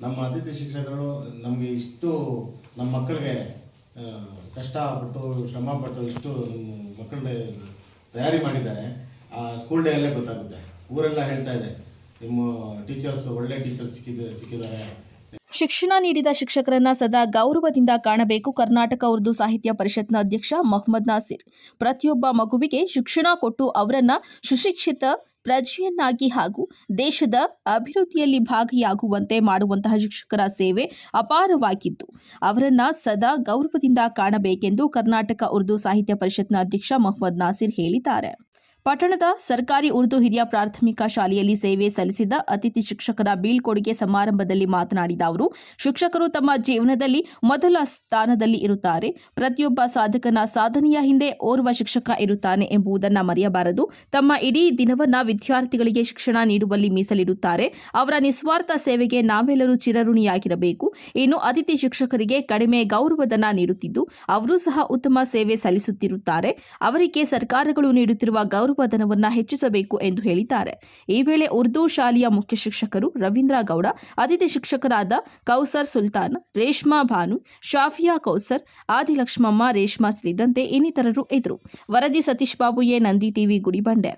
ನಮ್ಮ ಅತಿಥಿ ಶಿಕ್ಷಕರು ನಮಗೆ ಇಷ್ಟು ನಮ್ಮ ಮಕ್ಕಳಿಗೆ ಕಷ್ಟಪಟ್ಟು ಶ್ರಮಪಟ್ಟು ಇಷ್ಟು ಮಕ್ಕಳ ತಯಾರಿ ಮಾಡಿದ್ದಾರೆ. ಆ ಸ್ಕೂಲ್ ಡೇ ಅಲ್ಲೇ ಗೊತ್ತಾಗುತ್ತೆ. ಊರೆಲ್ಲ ಹೇಳ್ತಾ ಇದೆ ನಿಮ್ಮ ಟೀಚರ್ಸ್ ಒಳ್ಳೆ ಟೀಚರ್ಸ್ ಸಿಕ್ಕಿದ್ದಾರೆ. ಶಿಕ್ಷಣ ನೀಡಿದ ಶಿಕ್ಷಕರನ್ನ ಸದಾ ಗೌರವದಿಂದ ಕಾಣಬೇಕು. ಕರ್ನಾಟಕ ಉರ್ದು ಸಾಹಿತ್ಯ ಪರಿಷತ್ನ ಅಧ್ಯಕ್ಷ ಮೊಹಮ್ಮದ್ ನಾಸಿರ್ ಪ್ರತಿಯೊಬ್ಬ ಮಗುವಿಗೆ ಶಿಕ್ಷಣ ಕೊಟ್ಟು ಅವರನ್ನ ಸುಶಿಕ್ಷಿತ ಪ್ರಜೆಯನ್ನಾಗಿ ಹಾಗೂ ದೇಶದ ಅಭಿವೃದ್ಧಿಯಲ್ಲಿ ಭಾಗಿಯಾಗುವಂತೆ ಮಾಡುವಂತಹ ಶಿಕ್ಷಕರ ಸೇವೆ ಅಪಾರವಾಗಿದ್ದು ಅವರನ್ನ ಸದಾ ಗೌರವದಿಂದ ಕಾಣಬೇಕೆಂದು ಕರ್ನಾಟಕ ಉರ್ದು ಸಾಹಿತ್ಯ ಪರಿಷತ್ನ ಅಧ್ಯಕ್ಷ ಮೊಹಮ್ಮದ್ ನಾಸಿರ್ ಹೇಳಿದ್ದಾರೆ. ಪಟ್ಟಣದ ಸರ್ಕಾರಿ ಉರ್ದು ಹಿರಿಯ ಪ್ರಾಥಮಿಕ ಶಾಲೆಯಲ್ಲಿ ಸೇವೆ ಸಲ್ಲಿಸಿದ ಅತಿಥಿ ಶಿಕ್ಷಕರ ಬೀಳ್ಕೊಡುಗೆ ಸಮಾರಂಭದಲ್ಲಿ ಮಾತನಾಡಿದ ಅವರು, ಶಿಕ್ಷಕರು ತಮ್ಮ ಜೀವನದಲ್ಲಿ ಮೊದಲ ಸ್ಥಾನದಲ್ಲಿ ಇರುತ್ತಾರೆ. ಪ್ರತಿಯೊಬ್ಬ ಸಾಧಕನ ಸಾಧನೆಯ ಹಿಂದೆ ಓರ್ವ ಶಿಕ್ಷಕ ಇರುತ್ತಾನೆ ಎಂಬುದನ್ನು ಮರೆಯಬಾರದು. ತಮ್ಮ ಇಡೀ ದಿನವನ್ನ ವಿದ್ಯಾರ್ಥಿಗಳಿಗೆ ಶಿಕ್ಷಣ ನೀಡುವಲ್ಲಿ ಮೀಸಲಿಡುತ್ತಾರೆ. ಅವರ ನಿಸ್ವಾರ್ಥ ಸೇವೆಗೆ ನಾವೆಲ್ಲರೂ ಚಿರಋಣಿಯಾಗಿರಬೇಕು. ಇನ್ನು ಅತಿಥಿ ಶಿಕ್ಷಕರಿಗೆ ಕಡಿಮೆ ಗೌರವಧನ ನೀಡುತ್ತಿದ್ದು ಅವರು ಸಹ ಉತ್ತಮ ಸೇವೆ ಸಲ್ಲಿಸುತ್ತಿರುತ್ತಾರೆ. ಅವರಿಗೆ ಸರ್ಕಾರಗಳು ನೀಡುತ್ತಿರುವ ಗೌರವಧನವನ್ನು ಹೆಚ್ಚಿಸಬೇಕು ಎಂದು ಹೇಳಿದ್ದಾರೆ. ಈ ವೇಳೆ ಉರ್ದು ಶಾಲೆಯ ಮುಖ್ಯ ಶಿಕ್ಷಕರು ರವೀಂದ್ರ ಗೌಡ, ಅತಿಥಿ ಶಿಕ್ಷಕರಾದ ಕೌಸರ್ ಸುಲ್ತಾನ್, ರೇಷ್ಮಾ ಭಾನು, ಶಾಫಿಯಾ ಕೌಸರ್, ಆದಿಲಕ್ಷ್ಮಮ್ಮ, ರೇಷ್ಮಾ ಸೇರಿದಂತೆ ಇನ್ನಿತರರು ಇದ್ದರು. ವರದಿ ಸತೀಶ್ ಬಾಬು, ಎ ನಂದಿ ಟಿವಿ, ಗುಡಿಬಂಡೆ.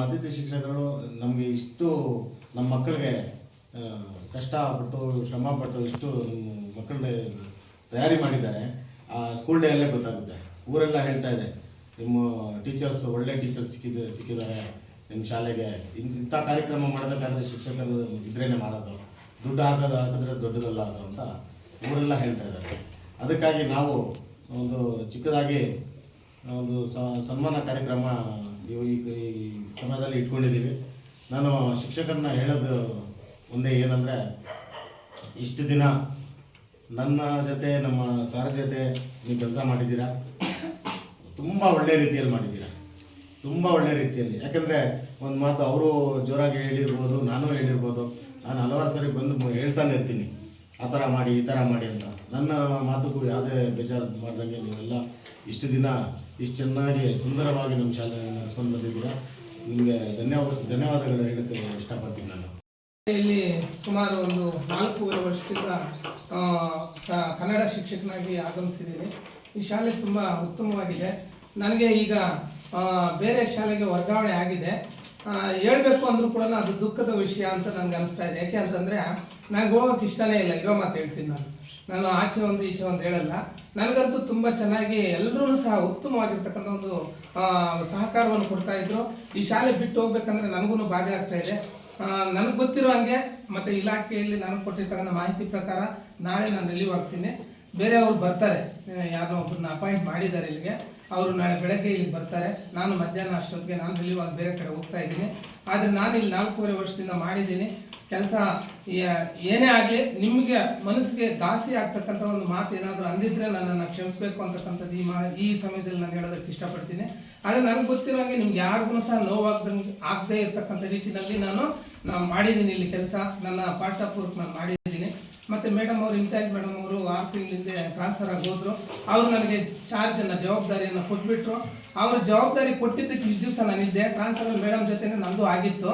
ಅತಿಥಿ ಶಿಕ್ಷಕರು ನಮಗೆ ಇಷ್ಟು ನಮ್ಮ ಮಕ್ಕಳಿಗೆ ಕಷ್ಟಪಟ್ಟು ಶ್ರಮಪಟ್ಟು ಇಷ್ಟು ಮಕ್ಕಳ ತಯಾರಿ ಮಾಡಿದ್ದಾರೆ. ಆ ಸ್ಕೂಲ್ ಡೇ ಅಲ್ಲೇ ಗೊತ್ತಾಗುತ್ತೆ. ಊರೆಲ್ಲ ಹೇಳ್ತಾ ಇದೆ ನಿಮ್ಮ ಟೀಚರ್ಸ್ ಒಳ್ಳೆ ಟೀಚರ್ಸ್ ಸಿಕ್ಕಿದ್ದಾರೆ ನಿಮ್ಮ ಶಾಲೆಗೆ. ಇಂಥ ಕಾರ್ಯಕ್ರಮ ಮಾಡಬೇಕಾದ್ರೆ ಶಿಕ್ಷಕರು ಇದ್ರೇ ಮಾಡೋದು, ದುಡ್ಡು ಹಾಕಿದ್ರೆ ದೊಡ್ಡದಲ್ಲ ಅದು ಅಂತ ಊರೆಲ್ಲ ಹೇಳ್ತಾ ಇದ್ದಾರೆ. ಅದಕ್ಕಾಗಿ ನಾವು ಒಂದು ಚಿಕ್ಕದಾಗಿ ಒಂದು ಸನ್ಮಾನ ಕಾರ್ಯಕ್ರಮ ಈ ಸಮಯದಲ್ಲಿ ಇಟ್ಕೊಂಡಿದ್ದೀವಿ. ನಾನು ಶಿಕ್ಷಕರನ್ನ ಹೇಳೋದು ಒಂದೇ ಏನಂದರೆ, ಇಷ್ಟು ದಿನ ನನ್ನ ಜೊತೆ ನಮ್ಮ ಸರ್ ಜೊತೆ ನೀವು ಕೆಲಸ ಮಾಡಿದ್ದೀರಾ. ತುಂಬ ಒಳ್ಳೆಯ ರೀತಿಯಲ್ಲಿ ಮಾಡಿದ್ದೀರಾ, ತುಂಬ ಒಳ್ಳೆಯ ರೀತಿಯಲ್ಲಿ. ಯಾಕಂದರೆ ಒಂದು ಮಾತು ಅವರು ಜೋರಾಗಿ ಹೇಳಿರ್ಬೋದು, ನಾನು ಹೇಳಿರ್ಬೋದು. ನಾನು ಹಲವಾರು ಸರಿ ಬಂದು ಹೇಳ್ತಾನೆ ಇರ್ತೀನಿ, ಆ ಥರ ಮಾಡಿ ಈ ಥರ ಮಾಡಿ ಅಂತ. ನನ್ನ ಮಾತುಗೂ ಯಾವುದೇ ಬೇಜಾರು ಮಾಡ್ದಂಗೆ ನೀವೆಲ್ಲ ಇಷ್ಟು ದಿನ ಇಷ್ಟು ಚೆನ್ನಾಗಿ ಸುಂದರವಾಗಿ ನಮ್ಮ ಶಾಲೆ ನಡೆಸ್ಕೊಂಡು ಬಂದಿದ್ದೀರಾ. ನಿಮಗೆ ಧನ್ಯವಾದಗಳು ಹೇಳೋಕ್ಕೆ ಇಷ್ಟಪಡ್ತೀನಿ. ನಾನು ಇಲ್ಲಿ ಸುಮಾರು ಒಂದು 4 ವರ್ಷದಿಂದ ಕನ್ನಡ ಶಿಕ್ಷಕನಾಗಿ ಆಗಮಿಸಿದ್ದೀನಿ. ಈ ಶಾಲೆ ತುಂಬ ಉತ್ತಮವಾಗಿದೆ. ನನಗೆ ಈಗ ಬೇರೆ ಶಾಲೆಗೆ ವರ್ಗಾವಣೆ ಆಗಿದೆ. ಹೇಳಬೇಕು ಅಂದರೂ ಕೂಡ ಅದು ದುಃಖದ ವಿಷಯ ಅಂತ ನನಗೆ ಅನಿಸ್ತಾ ಇದೆ. ಯಾಕೆ ಅಂತಂದರೆ ನನಗೆ ಹೋಗೋಕ್ಕೆ ಇಷ್ಟನೇ ಇಲ್ಲ. ಇರೋ ಮಾತು ಹೇಳ್ತೀನಿ. ನಾನು ಆಚೆ ಒಂದು ಈಚೆ ಒಂದು ಹೇಳಲ್ಲ. ನನಗಂತೂ ತುಂಬ ಚೆನ್ನಾಗಿ ಎಲ್ಲರೂ ಸಹ ಉತ್ತಮವಾಗಿರ್ತಕ್ಕಂಥ ಒಂದು ಸಹಕಾರವನ್ನು ಕೊಡ್ತಾಯಿದ್ರು. ಈ ಶಾಲೆ ಬಿಟ್ಟು ಹೋಗ್ಬೇಕಂದ್ರೆ ನನಗೂ ಬಾಧೆ ಆಗ್ತಾ ಇದೆ. ನನಗೆ ಗೊತ್ತಿರೋ ಹಾಗೆ ಮತ್ತು ಇಲಾಖೆಯಲ್ಲಿ ನನಗೆ ಕೊಟ್ಟಿರ್ತಕ್ಕಂಥ ಮಾಹಿತಿ ಪ್ರಕಾರ ನಾಳೆ ನಾನು ರಿಲೀವ್ ಆಗ್ತೀನಿ. ಬೇರೆಯವರು ಬರ್ತಾರೆ, ಯಾರನ್ನೋ ಒಬ್ಬರನ್ನ ಅಪಾಯಿಂಟ್ ಮಾಡಿದ್ದಾರೆ ಇಲ್ಲಿಗೆ. ಅವರು ನಾಳೆ ಬೆಳಗ್ಗೆ ಇಲ್ಲಿಗೆ ಬರ್ತಾರೆ. ನಾನು ಮಧ್ಯಾಹ್ನ ಅಷ್ಟೊತ್ತಿಗೆ ನಾನು ರಿಲೀವ್ ಆಗಿ ಬೇರೆ ಕಡೆ ಹೋಗ್ತಾ ಇದ್ದೀನಿ. ಆದರೆ ನಾನು ಇಲ್ಲಿ 4.5 ವರ್ಷದಿಂದ ಮಾಡಿದ್ದೀನಿ ಕೆಲಸ. ಏನೇ ಆಗಲಿ ನಿಮಗೆ ಮನಸ್ಸಿಗೆ ಘಾಸಿ ಆಗ್ತಕ್ಕಂಥ ಒಂದು ಮಾತು ಏನಾದರೂ ಅಂದಿದ್ರೆ ನನ್ನನ್ನು ಕ್ಷಮಿಸಬೇಕು ಅಂತಕ್ಕಂಥದ್ದು ಈ ಸಮಯದಲ್ಲಿ ನಾನು ಹೇಳೋದಕ್ಕೆ ಇಷ್ಟಪಡ್ತೀನಿ. ಆದರೆ ನನಗೆ ಗೊತ್ತಿರೋ ಹಾಗೆ ನಿಮ್ಗೆ ಯಾರಿಗೂ ಸಹ ಆಗದೇ ಇರ್ತಕ್ಕಂಥ ರೀತಿಯಲ್ಲಿ ನಾನು ಮಾಡಿದ್ದೀನಿ ಇಲ್ಲಿ ಕೆಲಸ. ನನ್ನ ಪಾಠಪೂರ್ವಕ ನಾನು ಮಾಡಿದ್ದೀನಿ. ಮತ್ತು ಮೇಡಮ್ ಅವರು ಇಂತಾಜ್ ಮೇಡಮ್ ಅವರು 6 ತಿಂಗಳಿಂದ ಟ್ರಾನ್ಸ್ಫರ್ ಆಗಿ ಹೋದರು. ಅವರು ನನಗೆ ಜವಾಬ್ದಾರಿಯನ್ನು ಕೊಟ್ಬಿಟ್ರು. ಅವರು ಜವಾಬ್ದಾರಿ ಕೊಟ್ಟಿದ್ದಕ್ಕೆ ಇಷ್ಟು ದಿವಸ ನಾನಿದ್ದೆ. ಟ್ರಾನ್ಸ್ಫರ್ ಮೇಡಮ್ ಜೊತೆ ನಮ್ಮದು ಆಗಿತ್ತು.